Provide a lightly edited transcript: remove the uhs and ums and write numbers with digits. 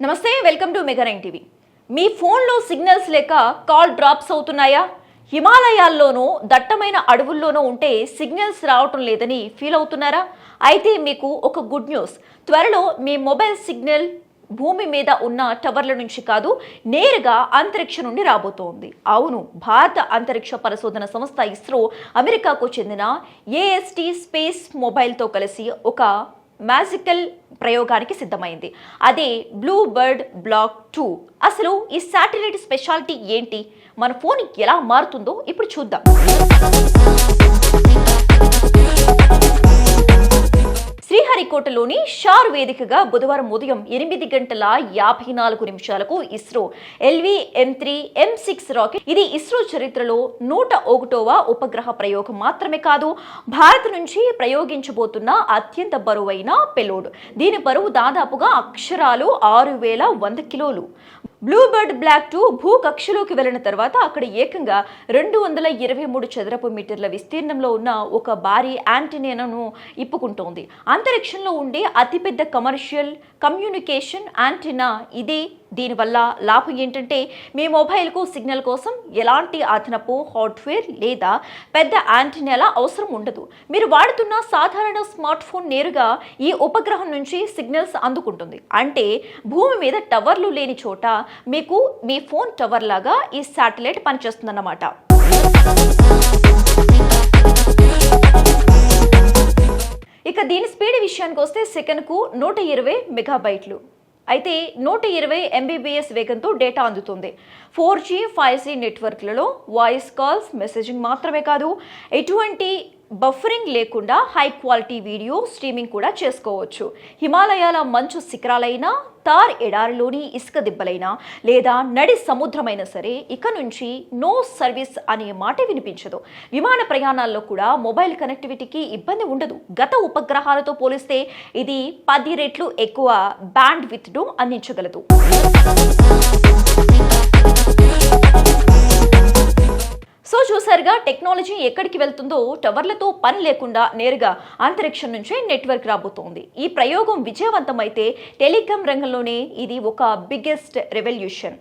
నమస్తే, welcome to mega 9 TV. మీ ఫోన్లో signals లేక కాల్ డ్రాప్స్ అవుతున్నాయా? హిమాలయాల్లోనూ దట్టమైన అడవుల్లోనూ ఉంటే సిగ్నల్స్ రావటం లేదని ఫీల్ అవుతున్నారా? అయితే మీకు ఒక గుడ్ న్యూస్. త్వరలో మీ మొబైల్ సిగ్నల్ భూమి మీద ఉన్న టవర్ల నుంచి కాదు, నేరుగా అంతరిక్షం నుండి రాబోతోంది. అవును, భారత అంతరిక్ష పరిశోధన సంస్థ ఇస్రో అమెరికాకు చెందిన ఏఎస్టీ స్పేస్ మొబైల్తో కలిసి ఒక మ్యాజికల్ ప్రయోగానికి సిద్ధమైంది. అదే బ్లూ బర్డ్ బ్లాక్ 2. అసలు ఈ శాటిలైట్ స్పెషాలిటీ ఏంటి, మన ఫోన్ ఎలా మారుతుందో ఇప్పుడు చూద్దాం. శ్రీహరికోటలోని షార్ వేదికగా బుధవారం ఉదయం 8:54 ఇస్రో LV-M3 M6 రాకెట్. ఇది ఇస్రో చరిత్రలో 101వ ఉపగ్రహ ప్రయోగం మాత్రమే కాదు, భారత్ నుంచి ప్రయోగించబోతున్న అత్యంత బరువైన పెలోడ్. దీని బరువు దాదాపుగా అక్షరాలు 6100 కిలోలు. బ్లూబర్డ్ బ్లాక్ 2 భూకక్షలోకి వెళ్లిన తర్వాత అక్కడ ఏకంగా 223 చదరపు మీటర్ల విస్తీర్ణంలో ఉన్న ఒక భారీ యాంటీనాను ఇప్పుకుంటోంది. అంతరిక్షంలో ఉండే అతిపెద్ద కమర్షియల్ కమ్యూనికేషన్ యాంటీనా ఇదే. దీనివల్ల లాభం ఏంటంటే, మీ మొబైల్కు సిగ్నల్ కోసం ఎలాంటి అదనపు హార్డ్వేర్ లేదా పెద్ద యాంటీనాల అవసరం ఉండదు. మీరు వాడుతున్న సాధారణ స్మార్ట్ ఫోన్ నేరుగా ఈ ఉపగ్రహం నుంచి సిగ్నల్స్ అందుకుంటుంది. అంటే భూమి మీద టవర్లు లేని చోట మీకు మీ ఫోన్ టవర్ లాగా ఈ శాటిలైట్ పనిచేస్తుందన్నమాట. ఇక దీని స్పీడ్ విషయానికి వస్తే సెకనుకు 120 మెగాబైట్లు. అయితే 120 MBPS వేగంతో డేటా అందుతుంది. 4G 5G నెట్వర్క్లలో voice calls, messaging మాత్రమే కాదు, ఎటువంటి బఫరింగ్ లేకుండా హై క్వాలిటీ వీడియో స్ట్రీమింగ్ కూడా చేసుకోవచ్చు. హిమాలయాల మంచు శిఖరాలైనా, తార్ ఎడారిలోని ఇసుక దిబ్బలైనా, లేదా నడి సముద్రమైనా సరే ఇక నుంచి నో సర్వీస్ అనే మాట వినిపించదు. విమాన ప్రయాణాల్లో కూడా మొబైల్ కనెక్టివిటీకి ఇబ్బంది ఉండదు. గత ఉపగ్రహాలతో పోలిస్తే ఇది 10 రెట్లు ఎక్కువ బ్యాండ్ విడ్త్ను అందించగలదు. సో చూసారుగా, టెక్నాలజీ ఎక్కడికి వెళ్తుందో. టవర్లతో పని లేకుండా నేరుగా అంతరిక్షం నుంచే నెట్వర్క్ రాబోతోంది. ఈ ప్రయోగం విజయవంతమైతే టెలికాం రంగంలోనే ఇది ఒక బిగ్గెస్ట్ రెవల్యూషన్.